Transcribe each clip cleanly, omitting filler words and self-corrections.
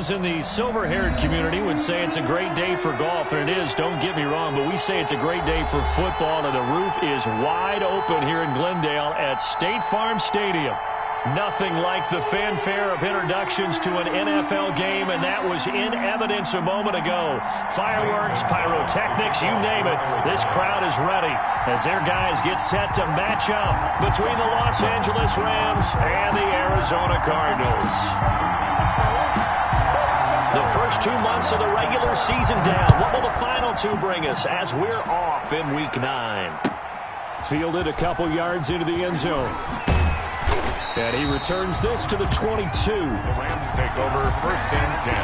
Those in the silver-haired community would say it's a great day for golf, and it is, don't get me wrong, but we say it's a great day for football, and the roof is wide open here in Glendale at State Farm Stadium. Nothing like the fanfare of introductions to an NFL game, and that was in evidence a moment ago. Fireworks, pyrotechnics, you name it. This crowd is ready as their guys get set to match up between the Los Angeles Rams and the Arizona Cardinals. The first 2 months of the regular season down. What will the final two bring us as we're off in Week 9? Fielded a couple yards into the end zone. And he returns this to the 22. The Rams take over 1st and 10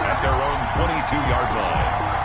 at their own 22-yard line.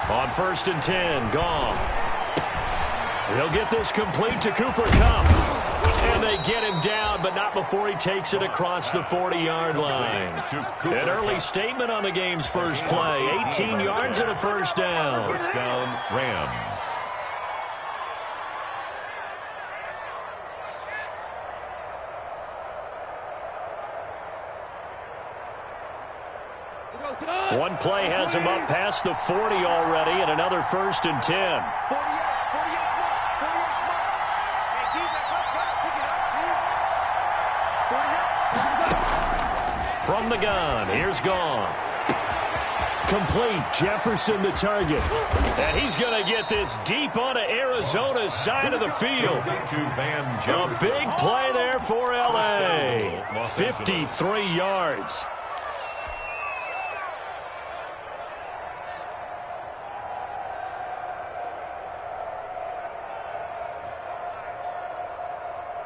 On 1st and 10, Goff. He'll get this complete to Cooper Kupp. And they get him down, but not before he takes it across the 40-yard line. An early statement on the game's first play. 18 yards and a first down. First down, Rams. One play has him up past the 40 already, and another 1st and 10. From the gun, here's Goff. Complete, Jefferson the target. And he's going to get this deep onto Arizona's side of the field. A big play there for L.A. 53 yards.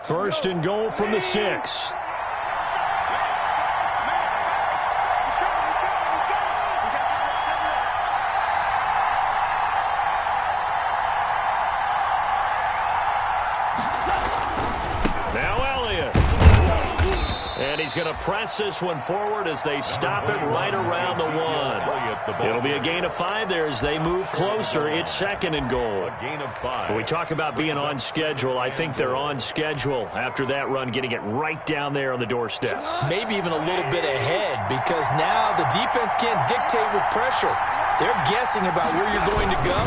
First and goal from the 6. And he's going to press this one forward as they stop it right around the 1. It'll be a gain of 5 there as they move closer. It's 2nd and goal. When we talk about being on schedule, I think they're on schedule after that run, getting it right down there on the doorstep. Maybe even a little bit ahead, because now the defense can't dictate with pressure. They're guessing about where you're going to go.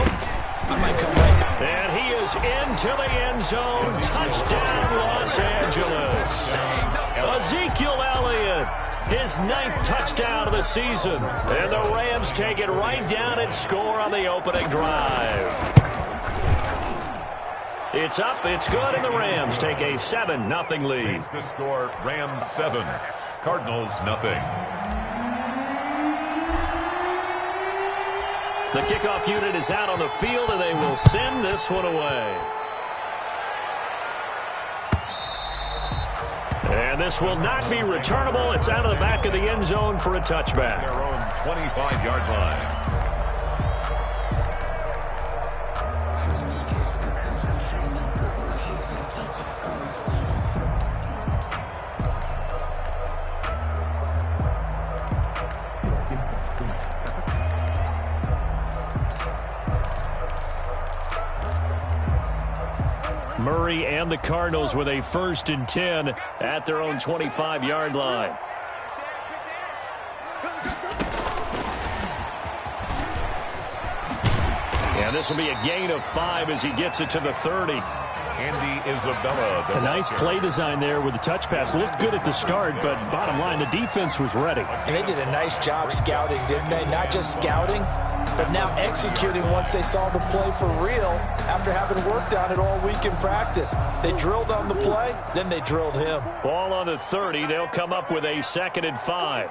I might come back. And he is into the end zone. Touchdown, Los Angeles. Ezekiel Elliott, his 9th touchdown of the season. And the Rams take it right down and score on the opening drive. It's up, it's good, and the Rams take a 7-0 lead. The score, Rams 7, Cardinals nothing. The kickoff unit is out on the field, and they will send this one away. And this will not be returnable. It's out of the back of the end zone for a touchback. Their own 25-yard line. Murray and the Cardinals with a 1st and 10 at their own 25-yard line. And this will be a gain of 5 as he gets it to the 30. Andy Isabella. A nice play design there with the touch pass. Looked good at the start, but bottom line, the defense was ready. And they did a nice job scouting, didn't they? Not just scouting, but now executing once they saw the play for real after having worked on it all week in practice. They drilled on the play, then they drilled him. Ball on the 30. They'll come up with a 2nd and 5.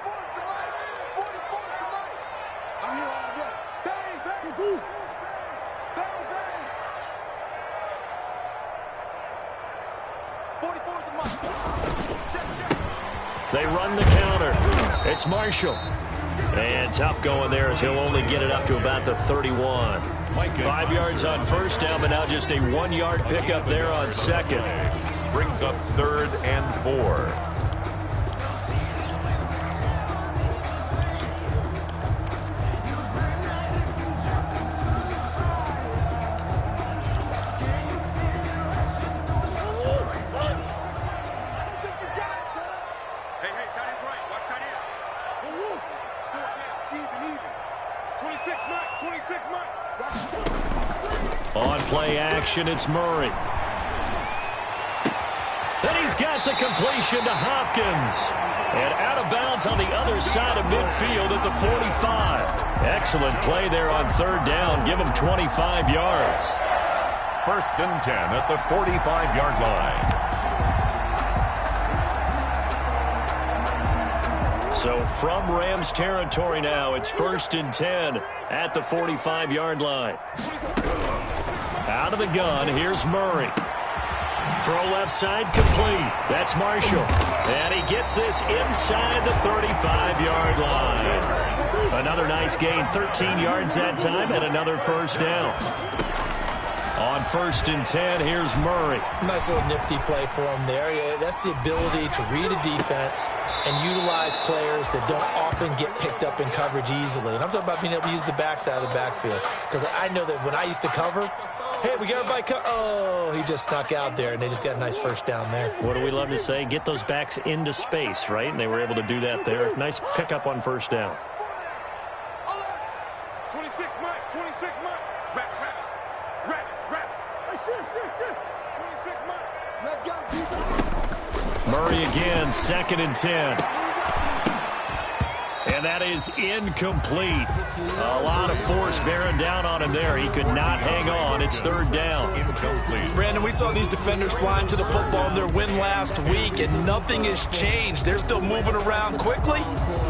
They run the counter. It's Marshall. And tough going there as he'll only get it up to about the 31. 5 yards on first down, but now just a 1-yard pickup there on second. Brings up 3rd and 4. On play action, it's Murray. Then he's got the completion to Hopkins. And out of bounds on the other side of midfield at the 45. Excellent play there on 3rd down. Give him 25 yards. 1st and 10 at the 45-yard line. So from Rams territory now, it's 1st and 10 at the 45-yard line. Out of the gun, here's Murray. Throw left side, complete. That's Marshall. And he gets this inside the 35-yard line. Another nice gain, 13 yards that time, and another 1st down. On 1st and 10, here's Murray. Nice little nifty play for him there. Yeah, that's the ability to read a defense and utilize players that don't often get picked up in coverage easily. And I'm talking about being able to use the backside of the backfield. Because I know that when I used to cover, hey, we got everybody oh, he just snuck out there, and they just got a nice 1st down there. What do we love to say? Get those backs into space, right? And they were able to do that there. Nice pickup on 1st down. 26 Mike, 26 Mike. Rap. 26 Mike. Let's go. Murray again, 2nd and 10. And that is incomplete. A lot of force bearing down on him there. He could not hang on. It's 3rd down. Incomplete. Brandon, we saw these defenders flying to the football in their win last week, and nothing has changed. They're still moving around quickly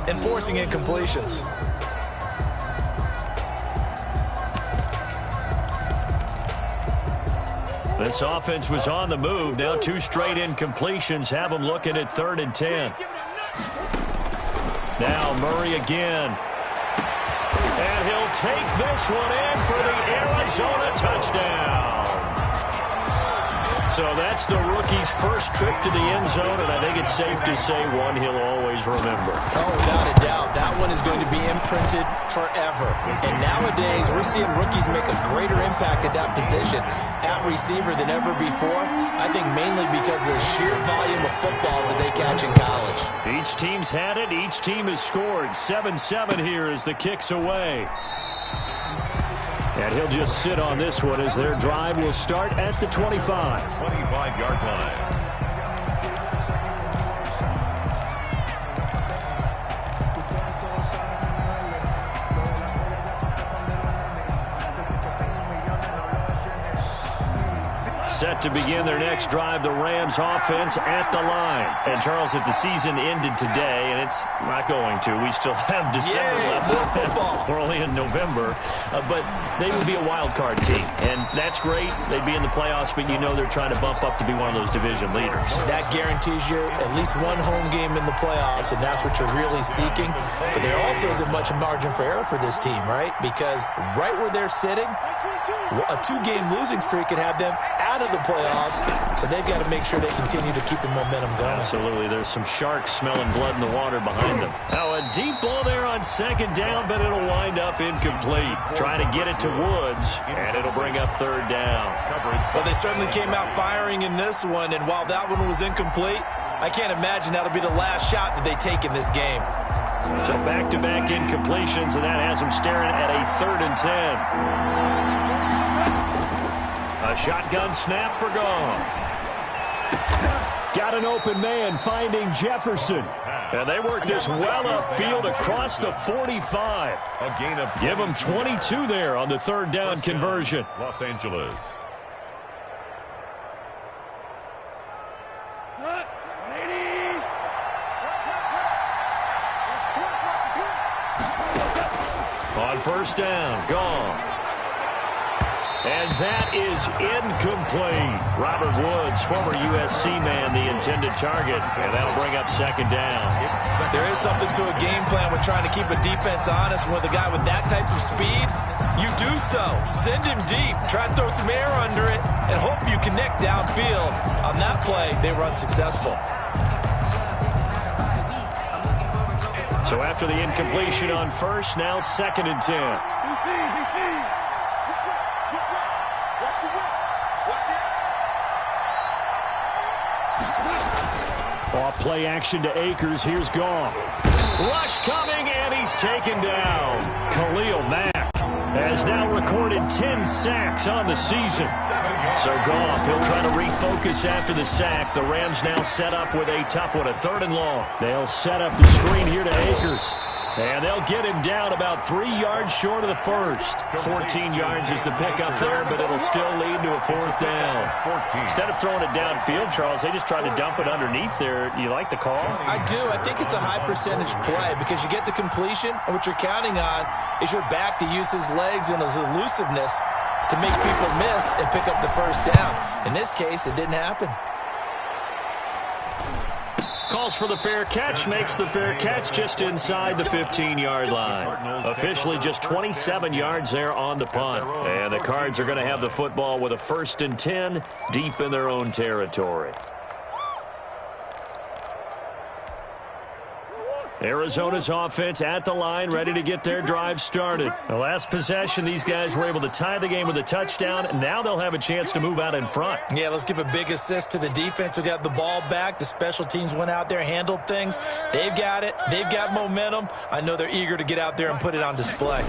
and forcing incompletions. This offense was on the move. Now 2 straight incompletions have them looking at 3rd and 10. Now Murray again. And he'll take this one in for the Arizona touchdown. So that's the rookie's first trip to the end zone, and I think it's safe to say one he'll always remember. Oh, without a doubt. That one is going to be imprinted forever. And nowadays, we're seeing rookies make a greater impact at that position at receiver than ever before. I think mainly because of the sheer volume of footballs that they catch in college. Each team's had it. Each team has scored. 7-7 here as the kick's away. And he'll just sit on this one as their drive will start at the 25. 25-yard line. Set to begin their next drive, the Rams offense at the line. And, Charles, if the season ended today, and it's not going to, we still have December left. More football. We're only in November. But they would be a wild card team. And that's great. They'd be in the playoffs, but you know they're trying to bump up to be one of those division leaders. That guarantees you at least one home game in the playoffs, and that's what you're really seeking. But there also isn't much margin for error for this team, right? Because right where they're sitting, a 2-game losing streak could have them out of the playoffs, so they've got to make sure they continue to keep the momentum going. Absolutely. There's some sharks smelling blood in the water behind them. Now a deep ball there on 2nd down, but it'll wind up incomplete. Trying to get it to Woods, and it'll bring up 3rd down. Well, they certainly came out firing in this one, and while that one was incomplete, I can't imagine that'll be the last shot that they take in this game. So back-to-back incompletions, and that has them staring at a 3rd and 10. A shotgun snap for Goff. Got an open man finding Jefferson. And they work this well upfield across the 45. A gain of Give them 22 there on the 3rd down conversion. Los Angeles. On 1st down, Goff. And that is incomplete. Robert Woods, former USC man, the intended target. And that'll bring up second down. There is something to a game plan with trying to keep a defense honest. With a guy with that type of speed, you do so. Send him deep. Try to throw some air under it and hope you connect downfield. On that play, they were unsuccessful. So after the incompletion on first, now 2nd and 10. Off play action to Akers. Here's Goff. Rush coming, and he's taken down. Khalil Mack has now recorded 10 sacks on the season. So Goff, he'll try to refocus after the sack. The Rams now set up with a tough one, a 3rd and long. They'll set up the screen here to Akers. And they'll get him down about 3 yards short of the first. 14 yards is the pickup there, but it'll still lead to a 4th down. Instead of throwing it downfield, Charles, they just tried to dump it underneath there. You like the call? I do. I think it's a high-percentage play because you get the completion, and what you're counting on is your back to use his legs and his elusiveness to make people miss and pick up the first down. In this case, it didn't happen. Calls for the fair catch, makes the fair catch just inside the 15-yard line. Officially just 27 yards there on the punt. And the Cards are going to have the football with a 1st and 10 deep in their own territory. Arizona's offense at the line, ready to get their drive started. The last possession, these guys were able to tie the game with a touchdown, and now they'll have a chance to move out in front. Yeah, let's give a big assist to the defense who got the ball back. The special teams went out there, handled things. They've got it. They've got momentum. I know they're eager to get out there and put it on display.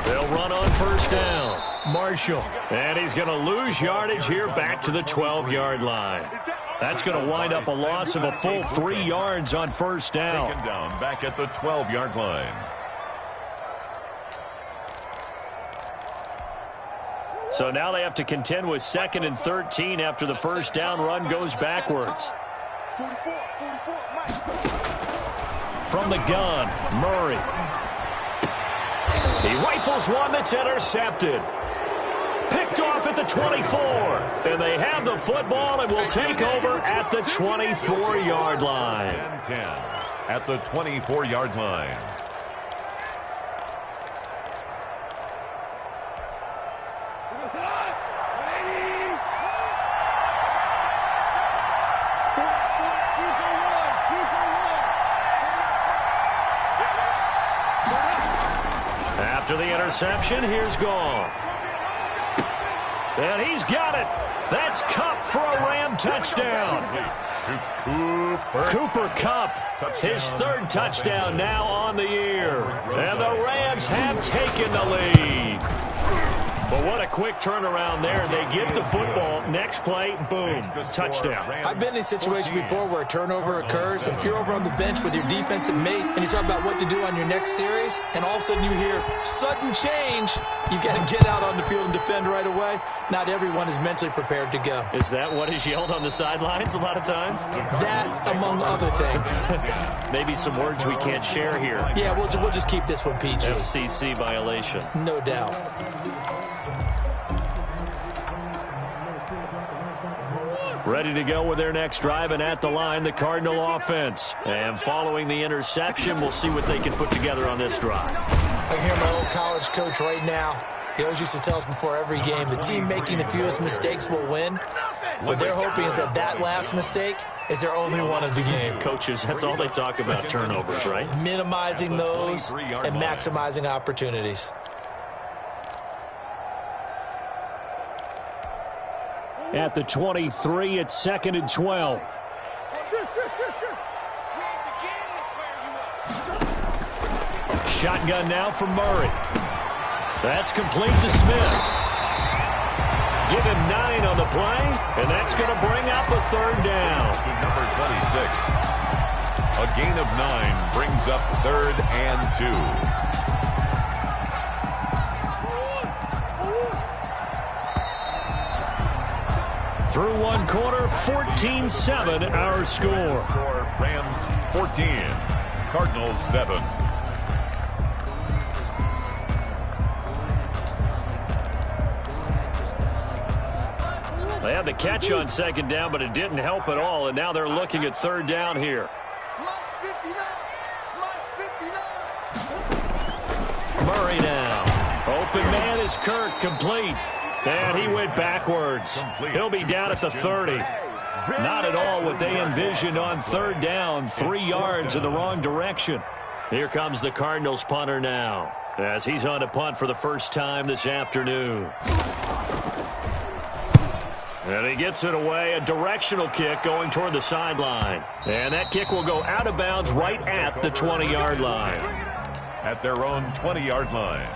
They'll run on 1st down. Marshall. And he's going to lose yardage here back to the 12-yard line. That's going to wind up a loss of a full 3 yards on 1st down. Taken down back at the 12-yard line. So now they have to contend with 2nd and 13 after the 1st down run goes backwards. From the gun, Murray. He rifles one that's intercepted. Picked off at the 24. And they have the football and will take over at the 24-yard line. 10 at the 24-yard line. After the interception, here's Goff. And he's got it. That's Kupp for a Ram touchdown. Cooper Kupp, his 3rd touchdown now on the year. And the Rams have taken the lead. But what a quick turnaround there. They get the football. Next play, boom, touchdown. I've been in a situation before where a turnover occurs. If you're over on the bench with your defensive mate and you talk about what to do on your next series, and all of a sudden you hear sudden change, you got to get out on the field and defend right away. Not everyone is mentally prepared to go. Is that what is yelled on the sidelines a lot of times? That, among other things. Maybe some words we can't share here. Yeah, we'll just keep this one PG. FCC violation. No doubt. Ready to go with their next drive, and at the line, the Cardinal offense. And following the interception, we'll see what they can put together on this drive. I hear my old college coach right now. He always used to tell us before every game, the team making the fewest mistakes will win. What they're hoping is that last mistake is their only one of the game. Coaches, that's all they talk about, turnovers, right? Minimizing those and maximizing opportunities. At the 23, it's 2nd and 12. Shotgun now for Murray. That's complete to Smith. Give him 9 on the play, and that's going to bring up a 3rd down. To number 26. A gain of 9 brings up 3rd and 2. Through one quarter, 14-7 our score. Rams 14, Cardinals 7. They had the catch on second down, but it didn't help at all, and now they're looking at third down here. Murray now. Open man is Kirk, complete. And he went backwards. He'll be down at the 30. Not at all what they envisioned on third down. 3 yards in the wrong direction. Here comes the Cardinals punter now, as he's on to punt for the first time this afternoon. And he gets it away, a directional kick going toward the sideline. And that kick will go out of bounds right at the 20-yard line. At their own 20-yard line.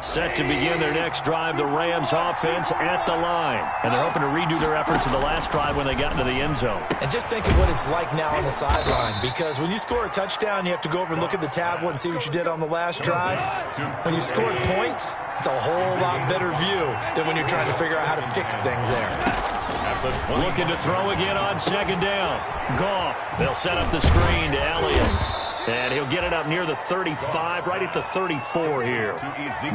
Set to begin their next drive, the Rams offense at the line. And they're hoping to redo their efforts in the last drive when they got into the end zone. And just think of what it's like now on the sideline, because when you score a touchdown, you have to go over and look at the tablet and see what you did on the last drive. When you scored points, it's a whole lot better view than when you're trying to figure out how to fix things there. Looking to throw again on second down. Goff. They'll set up the screen to Elliott. And he'll get it up near the 35, right at the 34 here.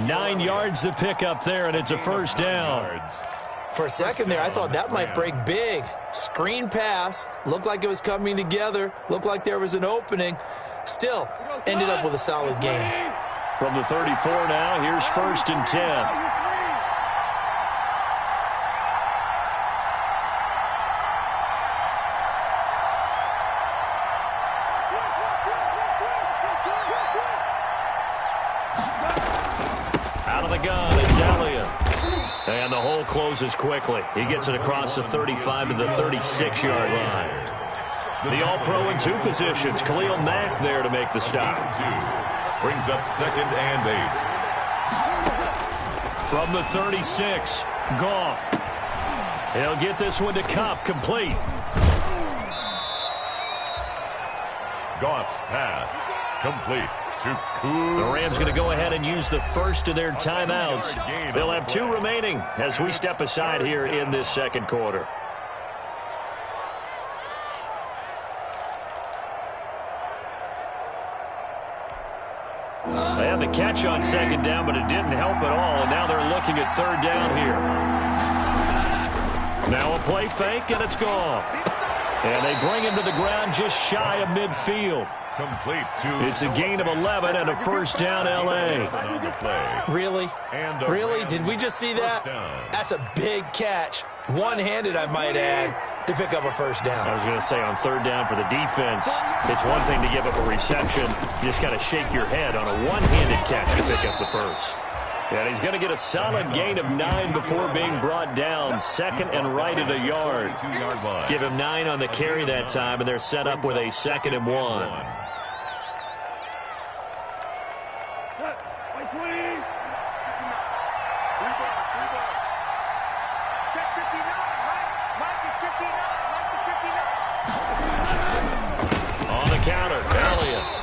9 yards to pick up there, and it's a first down. For a second there, I thought that might break big. Screen pass. Looked like it was coming together. Looked like there was an opening. Still, ended up with a solid game. From the 34 now, here's 1st and 10. And the hole closes quickly. He gets it across the 35 to the 36-yard line. The All-Pro in 2 positions. Khalil Mack there to make the stop. Brings up 2nd and 8. From the 36, Goff. He'll get this one to Kupp, complete. Goff's pass, complete. The Rams going to go ahead and use the first of their timeouts. They'll have 2 remaining as we step aside here in this second quarter. They had the catch on second down, but it didn't help at all, and now they're looking at third down here. Now a play fake, and it's gone. And they bring him to the ground just shy of midfield. Complete it's a gain of 11 and a first down, L.A. Really? Really? Did we just see that? That's a big catch. One-handed, I might add, to pick up a first down. I was going to say on third down for the defense, it's one thing to give up a reception. You just got to shake your head on a one-handed catch to pick up the first. And he's going to get a solid gain of 9 before being brought down. 2nd and right at a yard. Give him 9 on the carry that time, and they're set up with a 2nd and 1.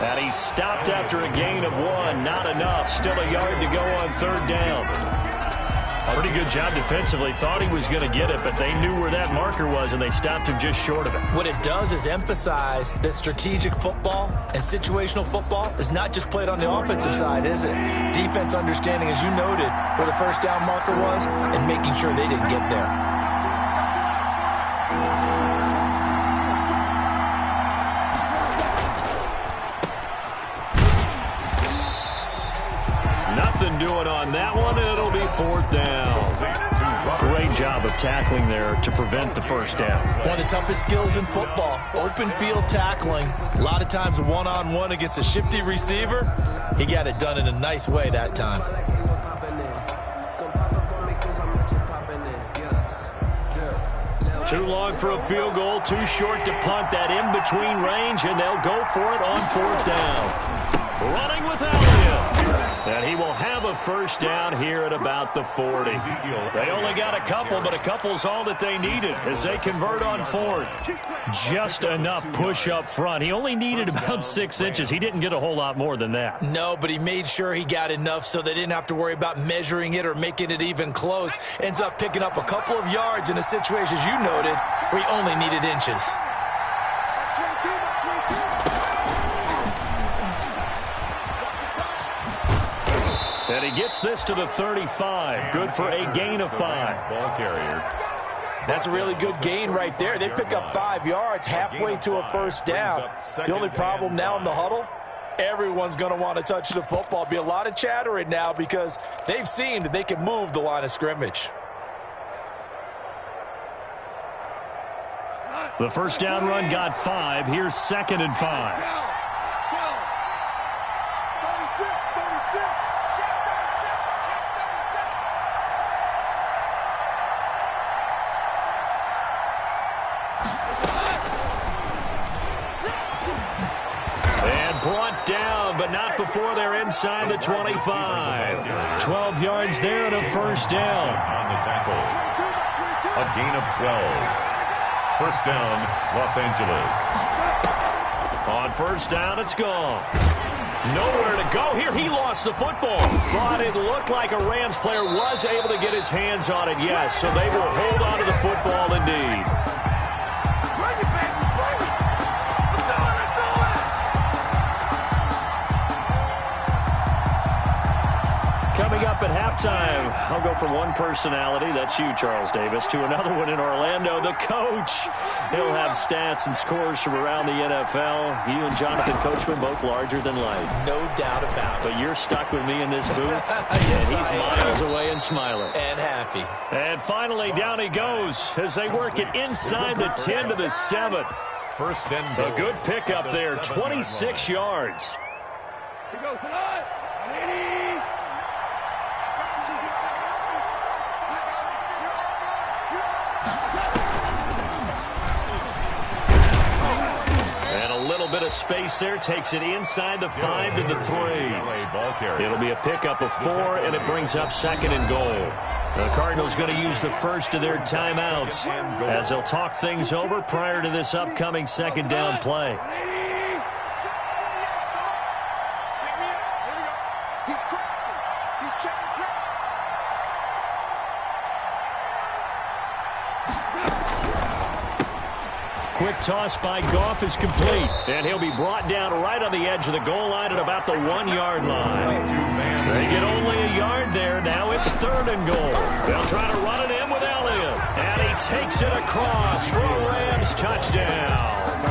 And he stopped after a gain of 1. Not enough. Still a yard to go on third down. A pretty good job defensively. Thought he was going to get it, but they knew where that marker was, and they stopped him just short of it. What it does is emphasize that strategic football and situational football is not just played on the offensive side, is it? Defense understanding, as you noted, where the first down marker was and making sure they didn't get there. Doing on that one, and it'll be 4th down. Great job of tackling there to prevent the first down. One of the toughest skills in football, open field tackling. A lot of times a one-on-one against a shifty receiver. He got it done in a nice way that time. Too long for a field goal, too short to punt. That in-between range, and they'll go for it on 4th down. Running with Elliott. And he will have a first down here at about the 40. They only got a couple, but a couple's all that they needed as they convert on 4th. Just enough push up front. He only needed about 6 inches. He didn't get a whole lot more than that. No, but he made sure he got enough so they didn't have to worry about measuring it or making it even close. Ends up picking up a couple of yards in a situation, as you noted, where he only needed inches. And he gets this to the 35. Good for a gain of 5. Ball carrier. That's a really good gain right there. They pick up 5 yards halfway to a first down. The only problem now in the huddle, everyone's going to want to touch the football. Be a lot of chattering now because they've seen that they can move the line of scrimmage. The first down run got 5. Here's 2nd and 5. Brought down, but not before they're inside the 25. 12 yards there and a first down. On the tackle. A gain of 12. First down, Los Angeles. On first down, it's gone. Nowhere to go here. He lost the football. But it looked like a Rams player was able to get his hands on it, yes. So they will hold on to the football indeed. Coming up at halftime, I'll go from one personality, that's you, Charles Davis, to another one in Orlando, the coach. He'll have stats and scores from around the NFL. You and Jonathan Coachman, both larger than life. No doubt about it. But you're stuck with me in this booth, yes, and he's miles away and smiling. And happy. And finally, down he goes as they work it inside the 10 to the 7. First and goal. A good pickup there, 26 yards. Bit of space there, takes it inside the 5 to the 3. It'll be a pickup of 4, and it brings up 2nd and goal. The Cardinals going to use the first of their timeouts as they'll talk things over prior to this upcoming 2nd down play. Quick toss by Goff is complete, and he'll be brought down right on the edge of the goal line at about the 1-yard line. They get only a yard there. Now it's 3rd and goal. They'll try to run it in with Elliott, and he takes it across for a Rams touchdown.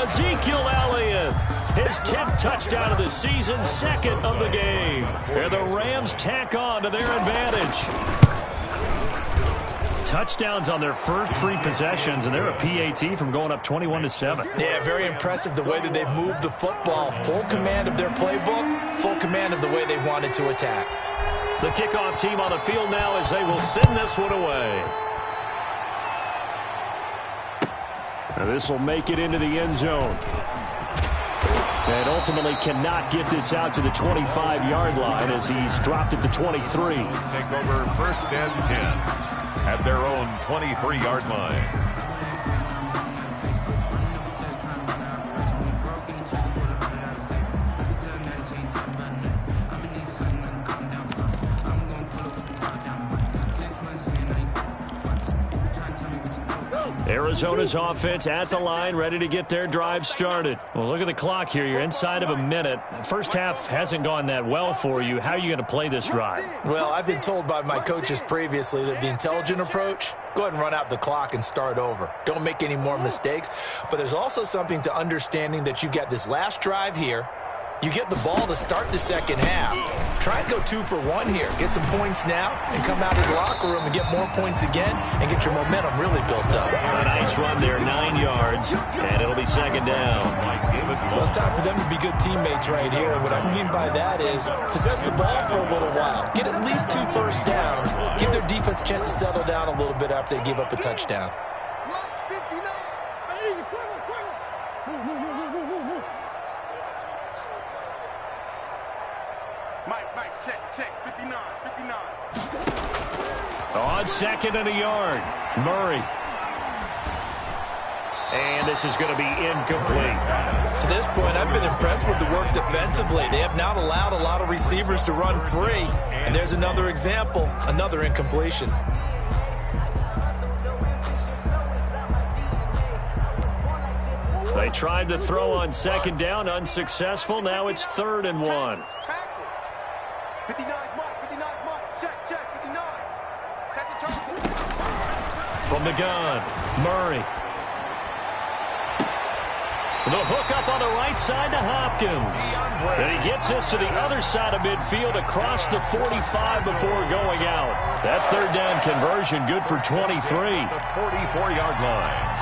Ezekiel Elliott, his 10th touchdown of the season, 2nd of the game. And the Rams tack on to their advantage. Touchdowns on their first 3 possessions, and they're a PAT from going up 21-7. Yeah, very impressive the way that they've moved the football. Full command of their playbook, full command of the way they wanted to attack. The kickoff team on the field now as they will send this one away. Now this will make it into the end zone. And ultimately cannot get this out to the 25-yard line as he's dropped at the 23. Take over first and 10. At their own 23-yard line. Arizona's offense at the line, ready to get their drive started. Well, look at the clock here. You're inside of a minute. First half hasn't gone that well for you. How are you going to play this drive? Well, I've been told by my coaches previously that the intelligent approach, go ahead and run out the clock and start over. Don't make any more mistakes. But there's also something to understanding that you get this last drive here. You get the ball to start the second half. Try and go 2 for 1 here. Get some points now and come out of the locker room and get more points again and get your momentum really built up. A nice run there, 9 yards, and it'll be 2nd down. Well, it's time for them to be good teammates right here. And what I mean by that is possess the ball for a little while. Get at least 2 first downs. Give their defense a chance to settle down a little bit after they give up a touchdown. Check, 59. On 2nd and a yard, Murray. And this is going to be incomplete. To this point, I've been impressed with the work defensively. They have not allowed a lot of receivers to run free. And there's another example, another incompletion. They tried to throw on 2nd down, unsuccessful. Now it's 3rd and 1. 59. From the gun, Murray. The hook up on the right side to Hopkins. And he gets this to the other side of midfield across the 45 before going out. That third down conversion good for 23. The 44-yard line.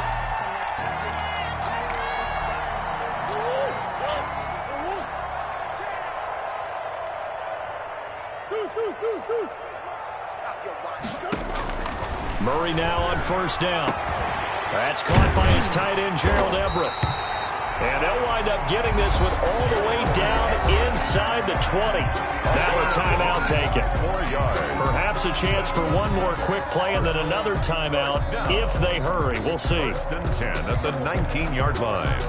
Murray now on first down. That's caught by his tight end, Gerald Everett. And they'll wind up getting this one all the way down inside the 20. Now a timeout taken. 4 yards. Perhaps a chance for one more quick play and then another timeout if they hurry. We'll see. First and 10 at the 19-yard line.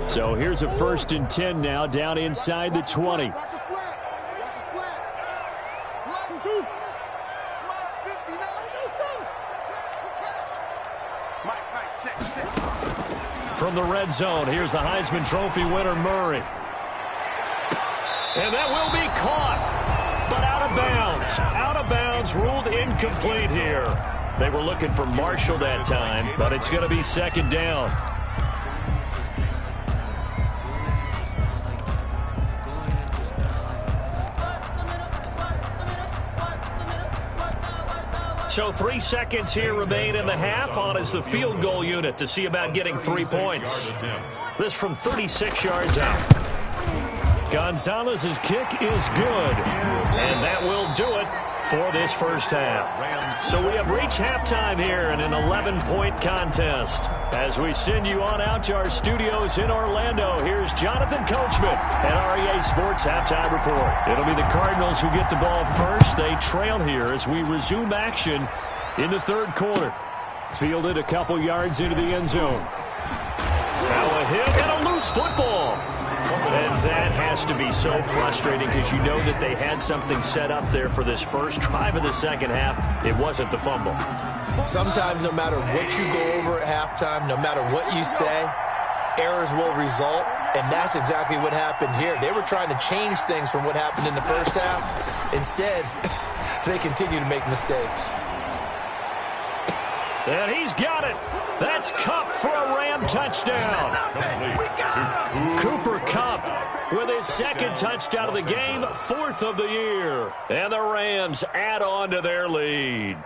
So here's a 1st and 10 now down inside the 20. From the red zone, here's the Heisman Trophy winner, Murray. And that will be caught, but out of bounds. Out of bounds, ruled incomplete here. They were looking for Marshall that time, but it's going to be 2nd down. So 3 seconds here remain in the half. On is the field goal unit to see about getting 3 points. This from 36 yards out. Gonzalez's kick is good. And that will do it for this first half. So we have reached halftime here in an 11-point contest. As we send you on out to our studios in Orlando, here's Jonathan Coachman at REA Sports Halftime Report. It'll be the Cardinals who get the ball first. They trail here as we resume action in the 3rd quarter. Fielded a couple yards into the end zone. Now a hit and a loose football. And that has to be so frustrating because you know that they had something set up there for this first drive of the second half. It wasn't the fumble. Sometimes no matter what you go over at halftime, no matter what you say, errors will result, and that's exactly what happened here. They were trying to change things from what happened in the first half. Instead, they continue to make mistakes. And he's got it. That's Kupp for a Ram touchdown. Cooper Kupp with his 2nd touchdown of the game, 4th of the year. And the Rams add on to their lead.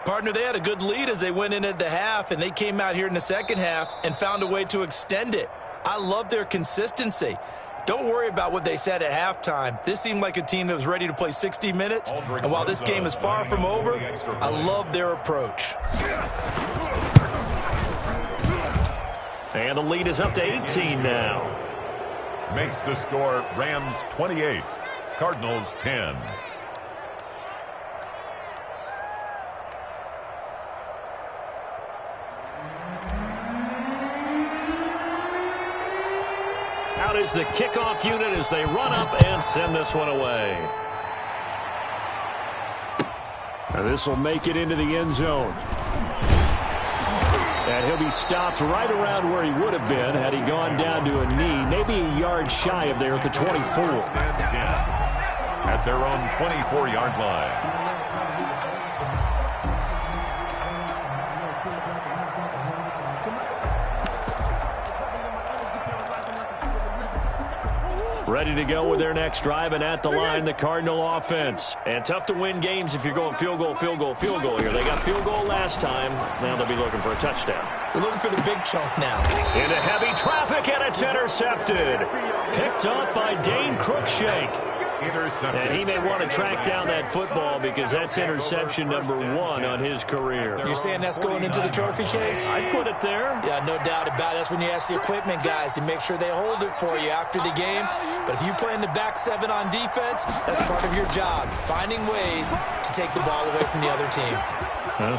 Partner, they had a good lead as they went in at the half, and they came out here in the second half and found a way to extend it. I love their consistency. Don't worry about what they said at halftime. This seemed like a team that was ready to play 60 minutes, and while this game is far from over, I love their approach. And the lead is up to 18 now. Makes the score Rams 28, Cardinals 10. Out is the kickoff unit as they run up and send this one away. And this will make it into the end zone. And he'll be stopped right around where he would have been had he gone down to a knee, maybe a yard shy of there at the 24. At their own 24-yard line. Ready to go with their next drive, and at the line, the Cardinal offense. And tough to win games if you're going field goal, field goal, field goal here. They got field goal last time. Now they'll be looking for a touchdown. They're looking for the big chunk now. Into heavy traffic, and it's intercepted. Picked up by Dane Cruikshank. And he may want to track down that football because that's interception number 1 on his career. You're saying that's going into the trophy case? I'd put it there. Yeah, no doubt about it. That's when you ask the equipment guys to make sure they hold it for you after the game. But if you play in the back 7 on defense, that's part of your job, finding ways to take the ball away from the other team.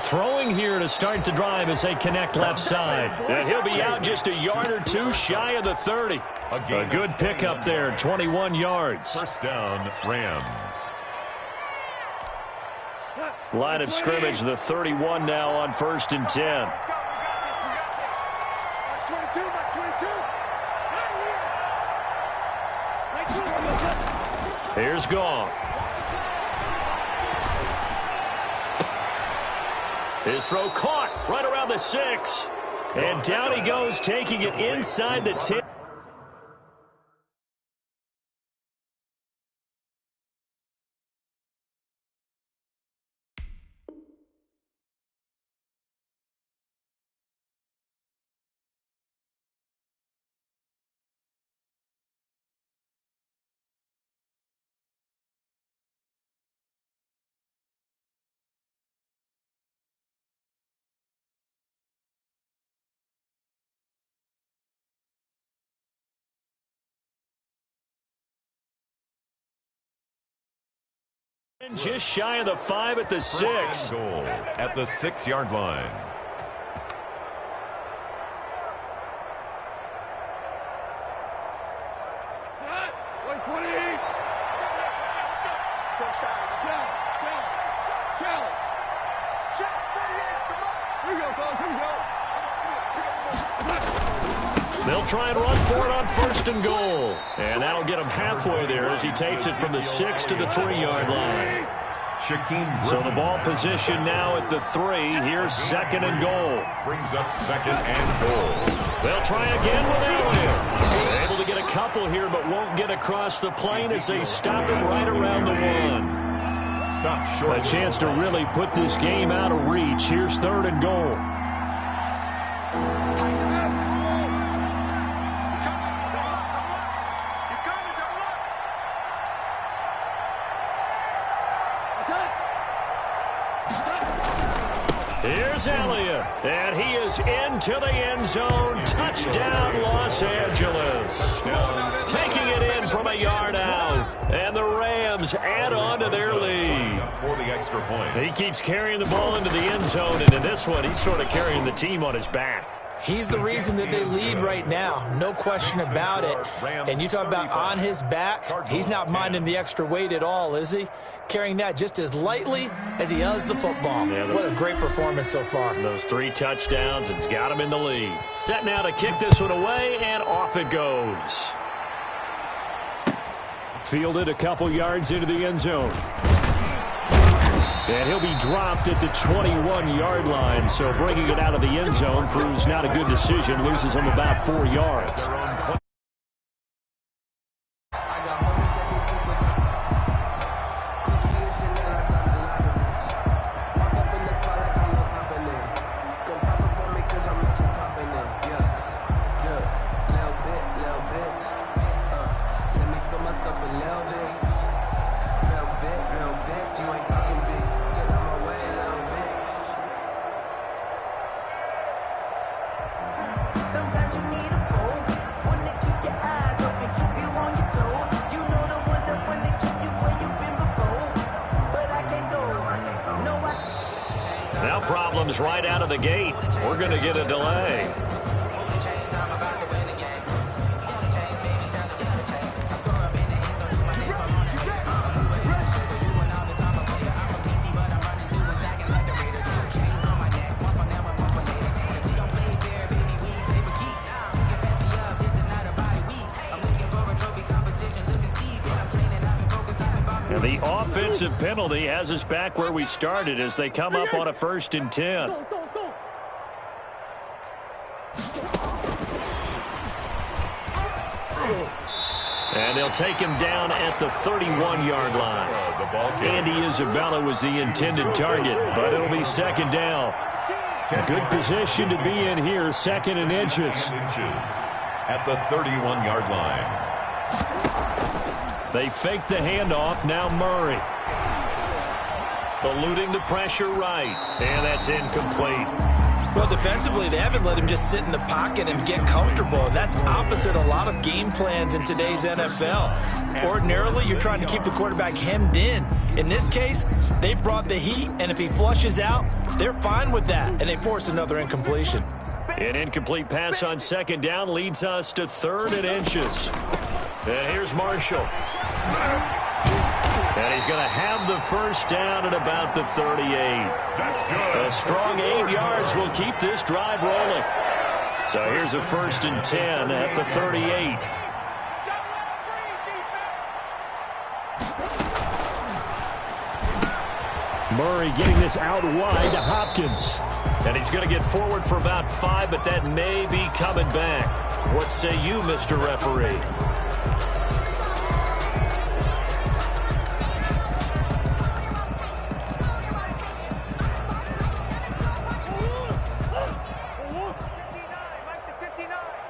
Throwing here to start the drive as they connect left side. And he'll be out just a yard or two shy of the 30. A good pickup there, 21 yards. First down, Rams. Line of scrimmage, the 31 now on 1st and 10. Here's Goff. His throw caught right around the 6. And down he goes, taking it inside the 10. Just shy of the 5 at the 6. Goal at the 6-yard line. They'll try and run for it on 1st and goal. And that'll get him halfway there as he takes it from the 6 to the 3-yard line. So the ball position now at the 3. Here's 2nd and goal. Brings up 2nd and goal. They'll try again with Elliott. Able to get a couple here, but won't get across the plane as they stop him right around the 1. Stop short. A chance to really put this game out of reach. Here's 3rd and goal. Here's Elliott, and he is into the end zone. Touchdown, Los Angeles. Taking it in from a yard out, and the Rams add on to their lead. For the extra point. He keeps carrying the ball into the end zone, and in this one, he's sort of carrying the team on his back. He's the reason that they lead right now, no question about it. And you talk about on his back, he's not minding the extra weight at all, is he? Carrying that just as lightly as he does the football. Yeah, what a great performance so far. Those 3 touchdowns, it's got him in the lead. Set now to kick this one away, and off it goes. Fielded a couple yards into the end zone. And he'll be dropped at the 21-yard line, so bringing it out of the end zone proves not a good decision. Loses him about 4 yards. Now problems right out of the gate. We're going to get a delay. The offensive penalty has us back where we started as they come up on a 1st and 10. And they'll take him down at the 31-yard line. Andy Isabella was the intended target, but it'll be 2nd down. Good position to be in here, 2nd and inches. At the 31-yard line. They fake the handoff. Now Murray. Eluding the pressure right. And that's incomplete. Well, defensively, they haven't let him just sit in the pocket and get comfortable. That's opposite a lot of game plans in today's NFL. Ordinarily, you're trying to keep the quarterback hemmed in. In this case, they brought the heat, and if he flushes out, they're fine with that, and they force another incompletion. An incomplete pass on 2nd down leads us to 3rd and inches. And here's Marshall. And he's going to have the 1st down at about the 38. That's good. A strong 8 yards will keep this drive rolling. So here's a 1st and 10 at the 38. Murray getting this out wide to Hopkins. And he's going to get forward for about 5, but that may be coming back. What say you, Mr. Referee?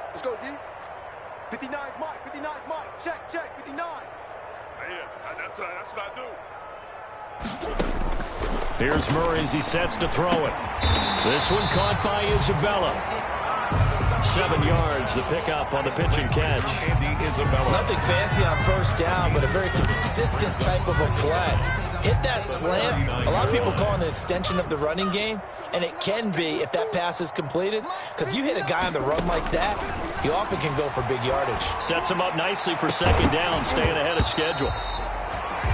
Let's go, D. 59's Mike. 59's Mike. Check. 59. Yeah, that's what I do. Here's Murray as he sets to throw it. This one caught by Isabella. 7 yards, the pickup on the pitch and catch. Nothing fancy on first down, but a very consistent type of a play. Hit that slant. A lot of people call it an extension of the running game, and it can be if that pass is completed, because you hit a guy on the run like that, he often can go for big yardage. Sets him up nicely for second down, staying ahead of schedule.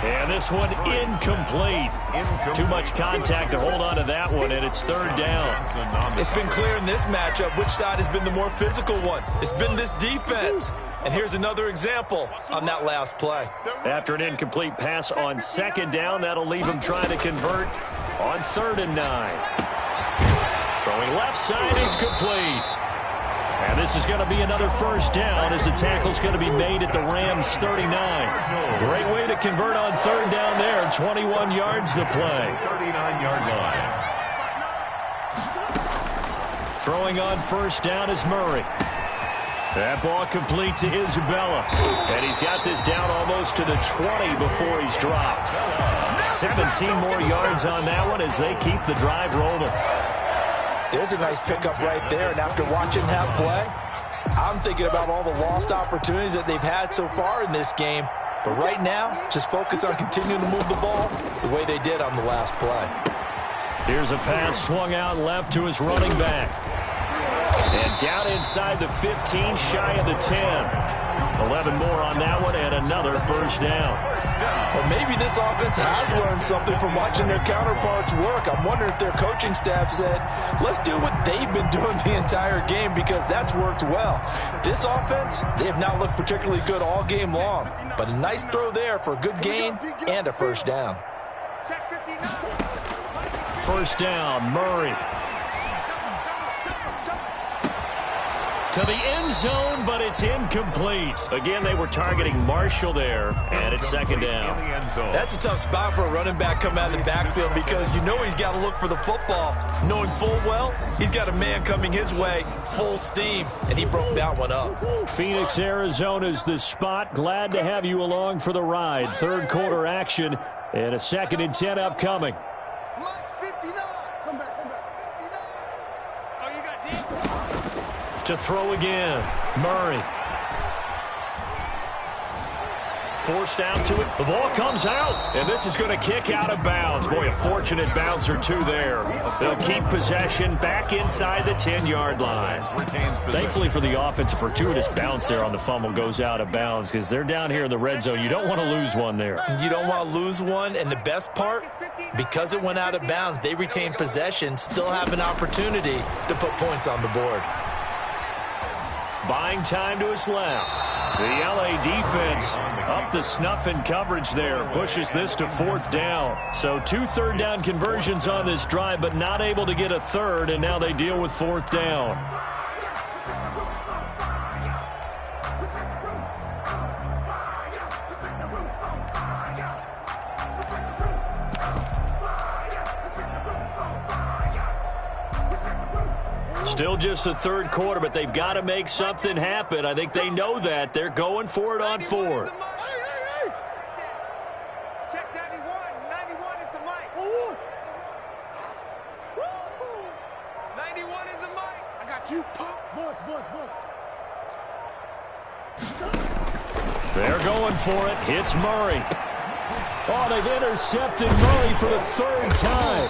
And this one incomplete. Too much contact to hold on to that one, and it's third down. It's been clear in this matchup which side has been the more physical one. It's been this defense. And here's another example on that last play. After an incomplete pass on second down, that'll leave him trying to convert on 3rd and 9. Throwing left side, it's complete. And this is going to be another first down as the tackle's going to be made at the Rams' 39. Great way to convert on 3rd down there. 21 yards the play. 39-yard line. Throwing on first down is Murray. That ball complete to Isabella. And he's got this down almost to the 20 before he's dropped. 17 more yards on that one as they keep the drive rolling. There's a nice pickup right there, and after watching that play, I'm thinking about all the lost opportunities that they've had so far in this game. But right now, just focus on continuing to move the ball the way they did on the last play. Here's a pass swung out left to his running back. And down inside the 15, shy of the 10. 11 more on that one, and another first down. Well, maybe this offense has learned something from watching their counterparts work. I'm wondering if their coaching staff said, let's do what they've been doing the entire game, because that's worked well. This offense, they have not looked particularly good all game long. But a nice throw there for a good gain and a first down. First down, Murray. To the end zone, but it's incomplete. Again, they were targeting Marshall there, and it's second down. That's a tough spot for a running back coming out of the backfield, because you know he's got to look for the football, knowing full well he's got a man coming his way, full steam, and he broke that one up. Phoenix, Arizona's the spot. Glad to have you along for the ride. Third quarter action, and a 2nd and 10 upcoming. To throw again, Murray. Forced out to it. The ball comes out, and this is going to kick out of bounds. Boy, a fortunate bounce or two there. They'll keep possession back inside the 10-yard line. Thankfully for the offense, a fortuitous bounce there on the fumble goes out of bounds, because they're down here in the red zone. You don't want to lose one there. You don't want to lose one, and the best part, because it went out of bounds, they retained possession, still have an opportunity to put points on the board. Buying time to his left. The LA defense up the snuff in coverage there. Pushes this to 4th down. So 2 third down conversions on this drive, but not able to get a third, and now they deal with 4th down. Still just the third quarter, but they've got to make something happen. I think they know that. They're going for it on 4th. Check 91. 91 is the mic. 91 is the mic. I got you, punk. Boys. They're going for it. Hits Murray. Oh, they've intercepted Murray for the 3rd time.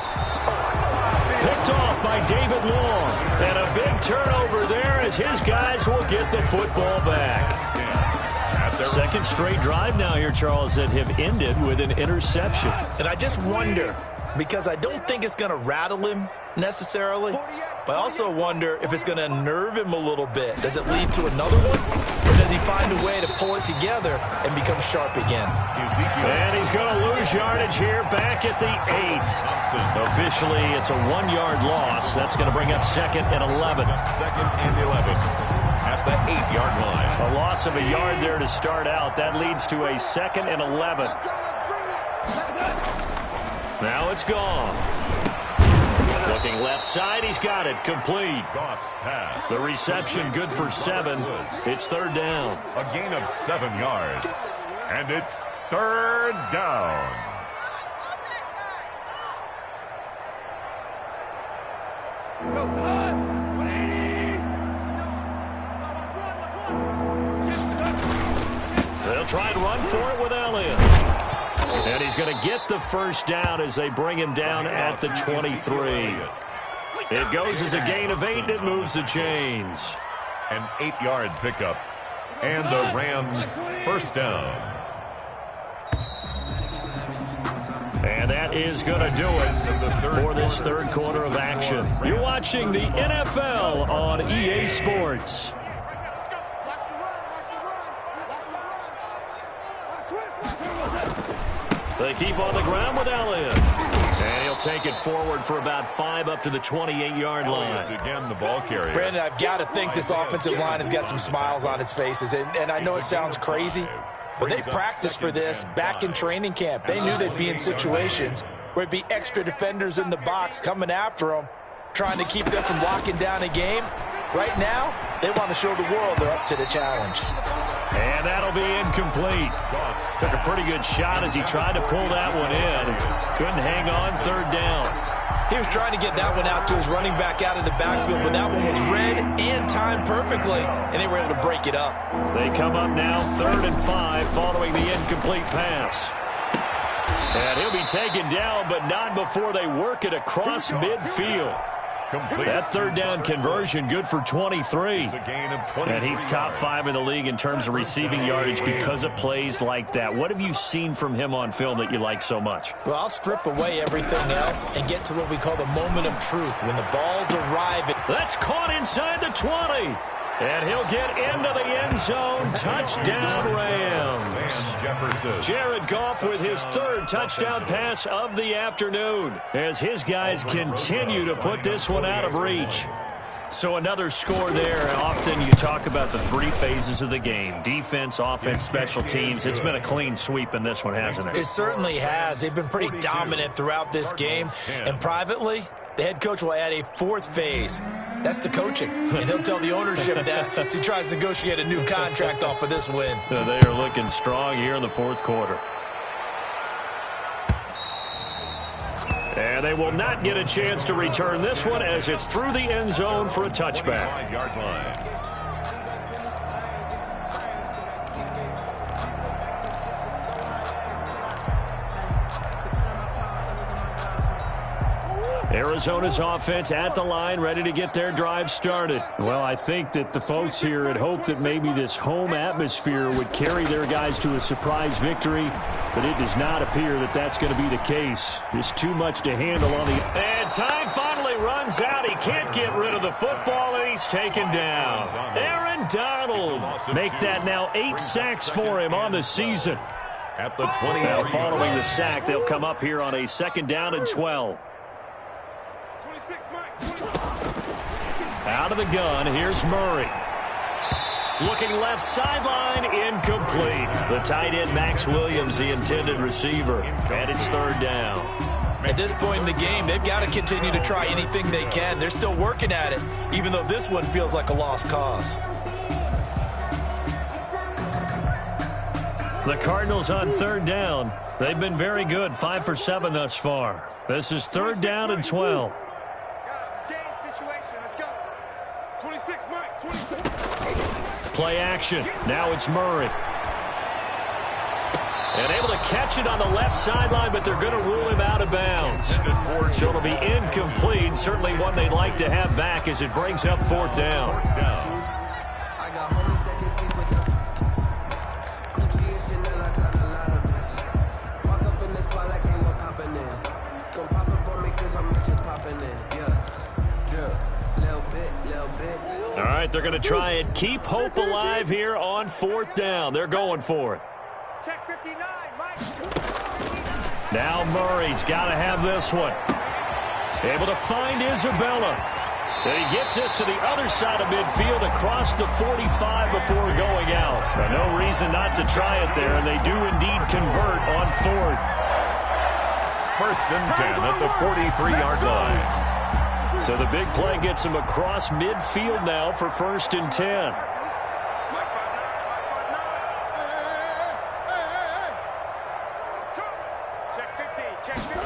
Picked off by David Long. And a big turnover there as his guys will get the football back. Second straight drive now here, Charles, that have ended with an interception. And I just wonder, because I don't think it's going to rattle him necessarily, but I also wonder if it's going to unnerve him a little bit. Does it lead to another one? Or does does he find a way to pull it together and become sharp again? And he's going to lose yardage here back at the 8. Officially, it's a 1-yard loss. That's going to bring up 2nd and 11. 2nd and 11 at the 8-yard line. A loss of a yard there to start out. That leads to a 2nd and 11. Now it's gone. Looking left side, he's got it. Complete. The reception good for 7. It's 3rd down. A gain of 7 yards. And it's 3rd down. They'll try and run for it with Elliott. And he's going to get the first down as they bring him down at the 23. It goes as a gain of 8, and it moves the chains. An 8-yard pickup. And the Rams first down. And that is going to do it for this 3rd quarter of action. You're watching the NFL on EA Sports. They keep on the ground with Elliott. And he'll take it forward for about 5 up to the 28-yard line. Again, the ball carrier. Brandon, I've got to think this offensive line has got some smiles on its faces. And I know it sounds crazy, but they practiced for this back in training camp. They knew they'd be in situations where it'd be extra defenders in the box coming after them, trying to keep them from locking down a game. Right now, they want to show the world they're up to the challenge. And that'll be incomplete. Took a pretty good shot as he tried to pull that one in. Couldn't hang on. 3rd down. He was trying to get that one out to his running back out of the backfield, but that one was read and timed perfectly, and they were able to break it up. They come up now 3rd and 5 following the incomplete pass. And he'll be taken down, but not before they work it across midfield. Complete. That 3rd down conversion good for 23. And he's top 5 in the league in terms of receiving yardage because of plays like that. What have you seen from him on film that you like so much? Well, I'll strip away everything else and get to what we call the moment of truth, when the ball's arriving. That's caught inside the 20. And he'll get into the end zone. Touchdown, Rams. Jared Goff with his 3rd touchdown pass of the afternoon as his guys continue to put this one out of reach. So another score there. Often you talk about the 3 phases of the game: defense, offense, special teams. It's been a clean sweep in this one, hasn't it? It certainly has. They've been pretty dominant throughout this game. And privately, the head coach will add a 4th phase. That's the coaching. And he'll tell the ownership that as he tries to negotiate a new contract off of this win. They are looking strong here in the 4th quarter. And they will not get a chance to return this one as it's through the end zone for a touchback. 5-yard line. Arizona's offense at the line, ready to get their drive started. Well, I think that the folks here had hoped that maybe this home atmosphere would carry their guys to a surprise victory, but it does not appear that that's going to be the case. Just too much to handle on the... And time finally runs out. He can't get rid of the football, and he's taken down. Aaron Donald make that now 8 sacks for him on the season. At the 20. Now, following the sack, they'll come up here on a 2nd down and 12. Out of the gun, here's Murray. Looking left sideline, incomplete. The tight end, Max Williams, the intended receiver. And it's 3rd down. At this point in the game, they've got to continue to try anything they can. They're still working at it, even though this one feels like a lost cause. The Cardinals on 3rd down. They've been very good, 5 for 7 thus far. This is 3rd down and 12. Play action. Now it's Murray. And able to catch it on the left sideline, but they're going to rule him out of bounds. So it'll be incomplete. Certainly one they'd like to have back as it brings up 4th down. All right, they're going to try and keep hope alive here on 4th down. They're going for it. Check 59, Mike. Now Murray's got to have this one. Able to find Isabella. And he gets this to the other side of midfield across the 45 before going out. No reason not to try it there, and they do indeed convert on 4th. 1st and 10 at the 43-yard line. So the big play gets him across midfield now for 1st and 10. Check 50, check 50.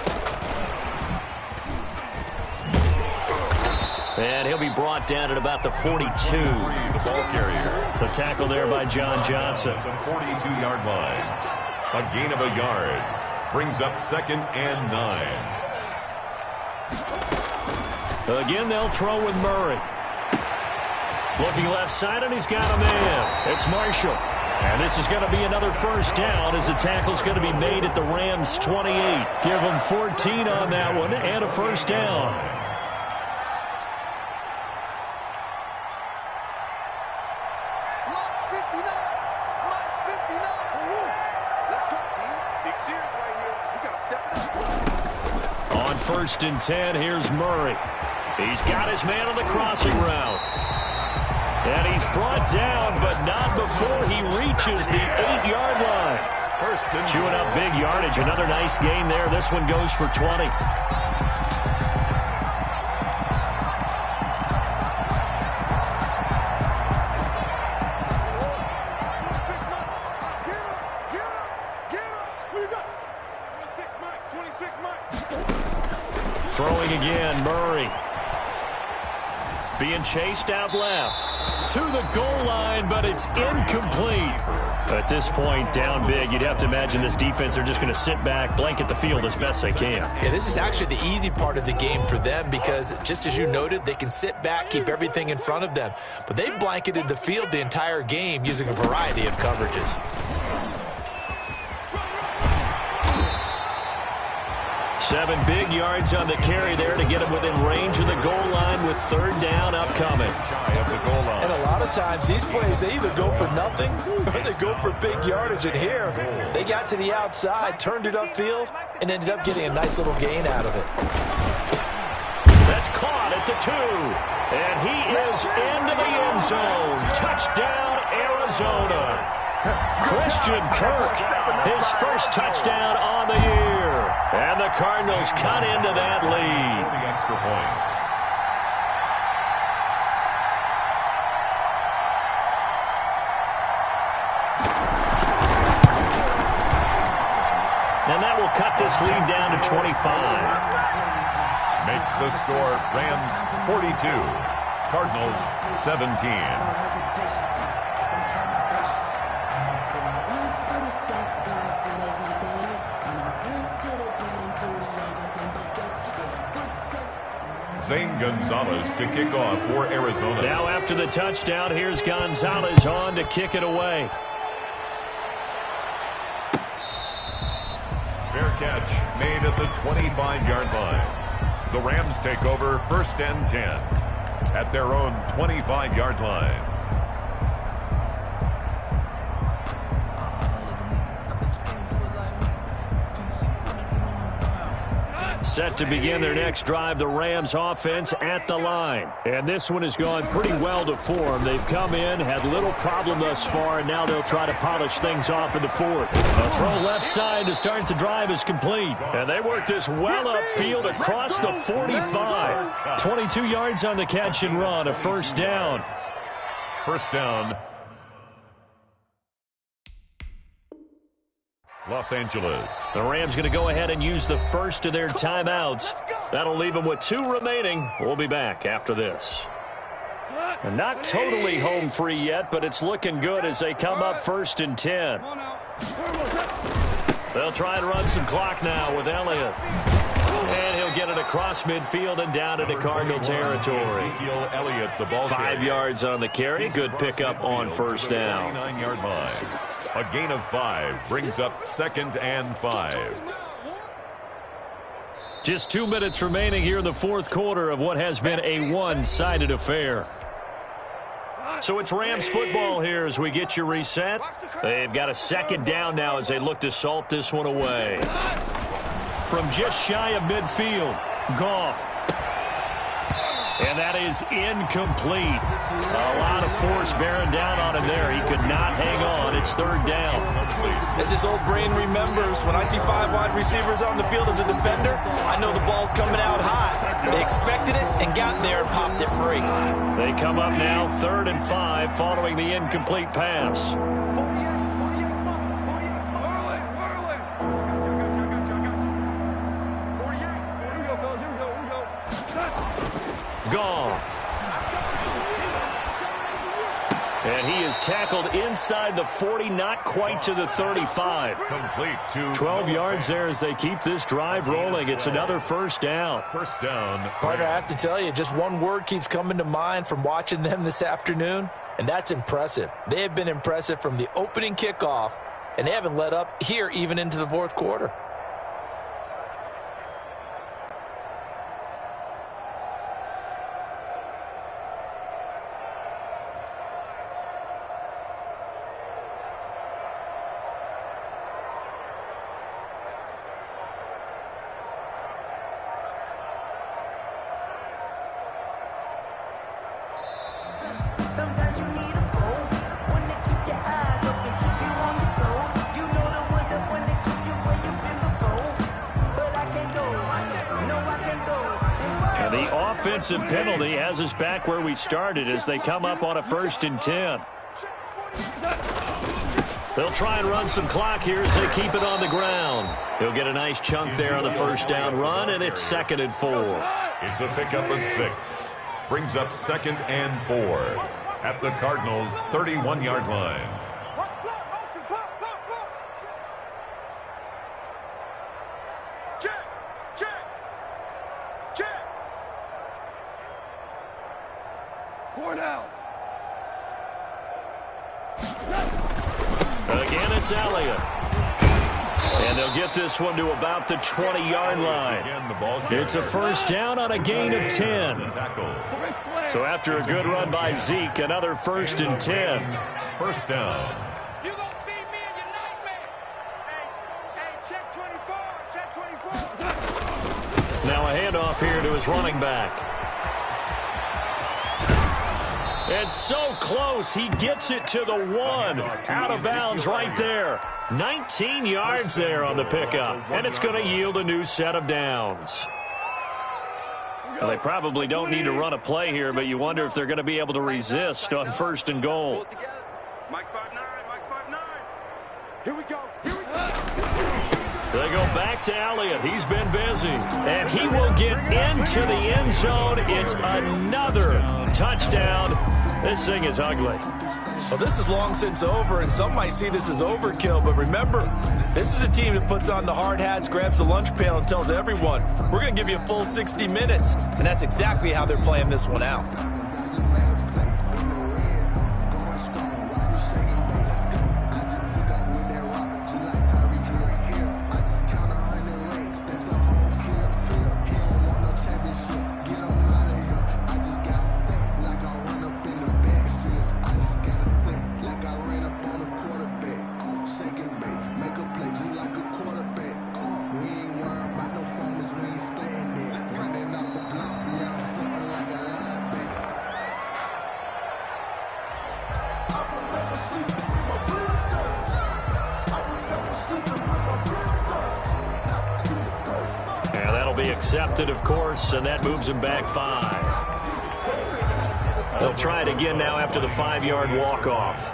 And he'll be brought down at about the 42. The ball carrier. The tackle there by John Johnson. The 42-yard line. A gain of a yard. Brings up 2nd and 9. Again, they'll throw with Murray. Looking left side, and he's got a man. It's Marshall. And this is going to be another 1st down as the tackle's going to be made at the Rams' 28. Give them 14 on that one and a 1st down. March 59. March 59. Let's go, team. Big series right here. We got to step it up. On 1st and 10, here's Murray. He's got his man on the crossing route. And he's brought down, but not before he reaches the 8-yard line. Chewing up big yardage. Another nice gain there. This one goes for 20. Throwing again, Murray. Being chased out left to the goal line, but it's incomplete. At this point, down big, you'd have to imagine this defense are just going to sit back, blanket the field as best they can. Yeah, this is actually the easy part of the game for them because, just as you noted, they can sit back, keep everything in front of them. But they've blanketed the field the entire game using a variety of coverages. 7 big yards on the carry there to get him within range of the goal line with 3rd down upcoming. And a lot of times these plays, they either go for nothing or they go for big yardage. And here, they got to the outside, turned it upfield, and ended up getting a nice little gain out of it. That's caught at the 2. And he is into the end zone. Touchdown, Arizona. Christian Kirk, his first touchdown on the year. And the Cardinals cut into that lead. The extra point. And that will cut this lead down to 25. Makes the score Rams 42, Cardinals 17. Zane Gonzalez to kick off for Arizona. Now after the touchdown, here's Gonzalez on to kick it away. Fair catch made at the 25-yard line. The Rams take over 1st and 10 at their own 25-yard line. Set to begin their next drive, the Rams offense at the line. And this one has gone pretty well to form. They've come in, had little problem thus far, and now they'll try to polish things off in the 4th. A throw left side to start the drive is complete. And they work this well upfield across the 45. 22 yards on the catch and run, a 1st down. 1st down. Los Angeles. The Rams going to go ahead and use the first of their timeouts. That'll leave them with 2 remaining. We'll be back after this. And not totally home free yet, but it's looking good as they come up 1st and 10. They'll try and run some clock now with Elliott. And he'll get it across midfield and down into Cardinal territory. Elliott, the ball 5 yards on the carry. Good pickup on 1st down. 9-yard line. A gain of 5 brings up 2nd and 5. Just 2 minutes remaining here in the fourth quarter of what has been a one-sided affair. So it's Rams football here as we get you reset. They've got a second down now as they look to salt this one away. From just shy of midfield, Goff. And that is incomplete. A lot of force bearing down on him there. He could not hang on. It's third down. As his old brain remembers, when I see 5 wide receivers on the field as a defender, I know the ball's coming out high. They expected it and got there and popped it free. They come up now 3rd and 5 following the incomplete pass. Goff. And he is tackled inside the 40, not quite to the 35. Complete to 12 yards there as they keep this drive rolling. It's another first down. First down. Partner, I have to tell you, just one word keeps coming to mind from watching them this afternoon, and that's impressive. They have been impressive from the opening kickoff, and they haven't let up here even into the fourth quarter. Sometimes you need a phone, one to keep your eyes open, keep you on your toes. You know the ones that want to keep you where you've been before. But I can't go, no I can't go. And the offensive penalty has us back where we started as they come up on a 1st and 10. They'll try and run some clock here as they keep it on the ground. He'll get a nice chunk there on the first down run, and it's 2nd and 4. It's a pickup of 6. Brings up 2nd and 4 at the Cardinals' 31-yard line. Check, check, check. Four down. Again, it's Elliott. And they'll get this one to about the 20-yard line. It's a first down on a gain of 10. So after a good run by Zeke, another 1st and 10. First down. You gonna see me in your nightmare. Hey, check 24, check 24. Now a handoff here to his running back. It's so close. He gets it to the 1. Out of bounds right there. 19 yards there on the pickup. And it's going to yield a new set of downs. Well, they probably don't need to run a play here, but you wonder if they're going to be able to resist on 1st and goal. Mike 5'9", Mike 5'9". Here we go, here we go. They go back to Elliott. He's been busy. And he will get into the end zone. It's another touchdown. This thing is ugly. Well, this is long since over, and some might see this as overkill, but remember, this is a team that puts on the hard hats, grabs the lunch pail, and tells everyone, we're going to give you a full 60 minutes, and that's exactly how they're playing this one out. Accepted, of course, and that moves him back 5. They'll try it again now after the 5-yard walk-off.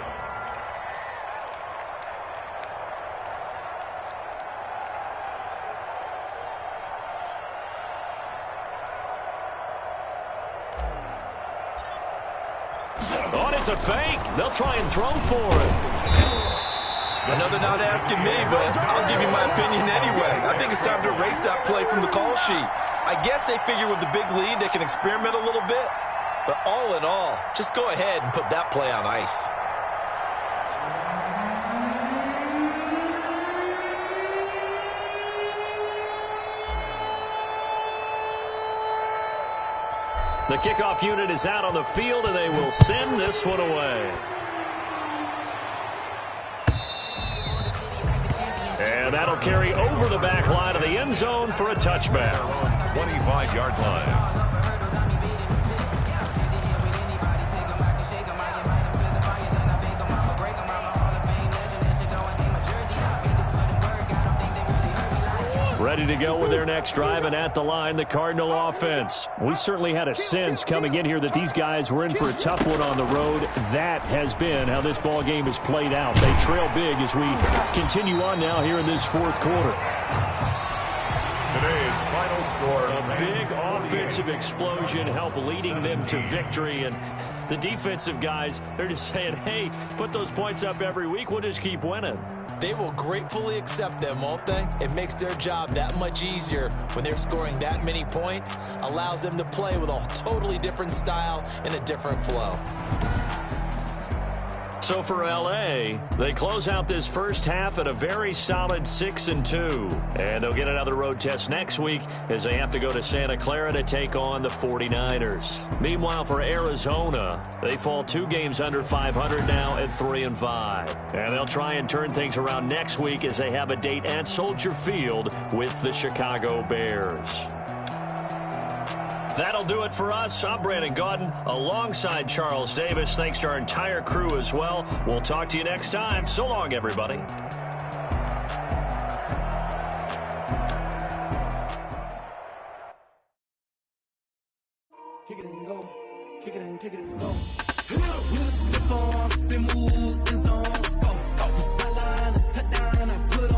Oh, and it's a fake. They'll try and throw for it. I know they're not asking me, but I'll give you my opinion anyway. I think it's time to erase that play from the call sheet. I guess they figure with the big lead they can experiment a little bit. But all in all, just go ahead and put that play on ice. The kickoff unit is out on the field, and they will send this one away. And that'll carry over the back line of the end zone for a touchback. 25-yard line. Ready to go with their next drive, and at the line, the Cardinal offense. We certainly had a sense coming in here that these guys were in for a tough one on the road. That has been how this ball game has played out. They trail big as we continue on now here in this fourth quarter. Today's final score. A big offensive explosion help leading them to victory, and the defensive guys, they're just saying, hey, put those points up every week, we'll just keep winning. They will gratefully accept them, won't they? It makes their job that much easier when they're scoring that many points. Allows them to play with a totally different style and a different flow. So for L.A., they close out this first half at a very solid 6-2. And they'll get another road test next week as they have to go to Santa Clara to take on the 49ers. Meanwhile, for Arizona, they fall 2 games under 500 now at 3-5. And they'll try and turn things around next week as they have a date at Soldier Field with the Chicago Bears. That'll do it for us. I'm Brandon Gaudin alongside Charles Davis. Thanks to our entire crew as well. We'll talk to you next time. So long, everybody. Kick it and go. Kick it and kick it and go. Spin move, end zone, scope. Sideline, touchdown, I put on.